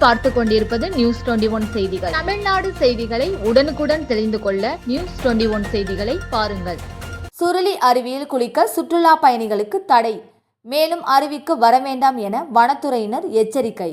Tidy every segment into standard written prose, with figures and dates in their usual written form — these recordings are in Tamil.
நீங்கள் பார்த்து கொண்டிருப்பது நியூஸ் 21 செய்திகள். தமிழ்நாடு செய்திகளை உடனுக்குடன் தெரிந்து கொள்ள நியூஸ் 21 செய்திகளை பாருங்கள். சுருளி அருவியில் குளிக்க சுற்றுலா பயணிகளுக்கு தடை. மேலும் அருவிக்கு வர வேண்டாம் என வனத்துறையினர் எச்சரிக்கை.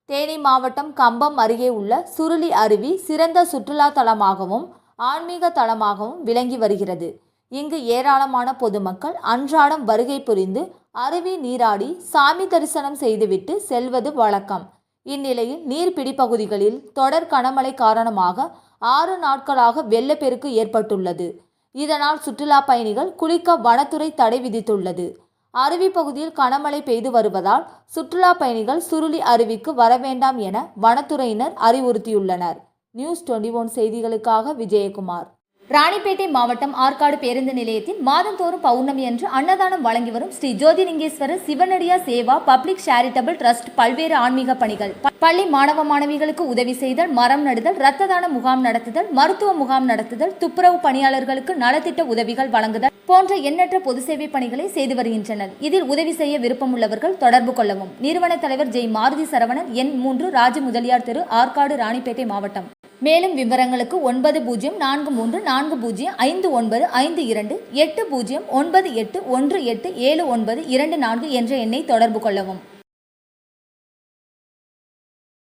தேனி மாவட்டம் கம்பம் அருகே உள்ள சுருளி அருவி சிறந்த சுற்றுலா தலமாகவும் ஆன்மீக தலமாகவும் விளங்கி வருகிறது. இங்கு ஏராளமான பொதுமக்கள் அன்றாடம் வருகை புரிந்து அருவி நீராடி சாமி தரிசனம் செய்துவிட்டு செல்வது வழக்கம். இந்நிலையில் நீர்பிடி பகுதிகளில் தொடர் கனமழை காரணமாக 6 நாட்களாக வெள்ளப்பெருக்கு ஏற்பட்டுள்ளது. இதனால் சுற்றுலா பயணிகள் குளிக்க வனத்துறை தடை விதித்துள்ளது. அருவி பகுதியில் கனமழை பெய்து வருவதால் சுற்றுலா பயணிகள் சுருளி அருவிக்கு வர வேண்டாம் என வனத்துறையினர் அறிவுறுத்தியுள்ளனர். நியூஸ் 21 செய்திகளுக்காக விஜயகுமார். ராணிப்பேட்டை மாவட்டம் ஆற்காடு பேருந்து நிலையத்தில் மாதந்தோறும் பௌர்ணமி அன்று அன்னதானம் வழங்கி வரும் Sri Jothilingeswarar சிவனடியா Seva public charitable trust பல்வேறு ஆன்மீக பணிகள், பள்ளி மாணவ மாணவிகளுக்கு உதவி செய்தல், மரம் நடுதல், இரத்த தான முகாம் நடத்துதல், மருத்துவ முகாம் நடத்துதல், துப்புரவு பணியாளர்களுக்கு நலத்திட்ட உதவிகள் வழங்குதல் போன்ற எண்ணற்ற பொது சேவை பணிகளை செய்து வருகின்றனர். இதில் உதவி செய்ய விருப்பமுள்ளவர்கள் தொடர்பு கொள்ளவும். நிறுவன தலைவர் ஜெய் மாருதி சரவணன், எண் 3, ராஜ முதலியார் தெரு, ஆற்காடு, ராணிப்பேட்டை மாவட்டம். மேலும் விவரங்களுக்கு 90405952 809818 19 7924 என்ற எண்ணை தொடர்பு கொள்ளவும்.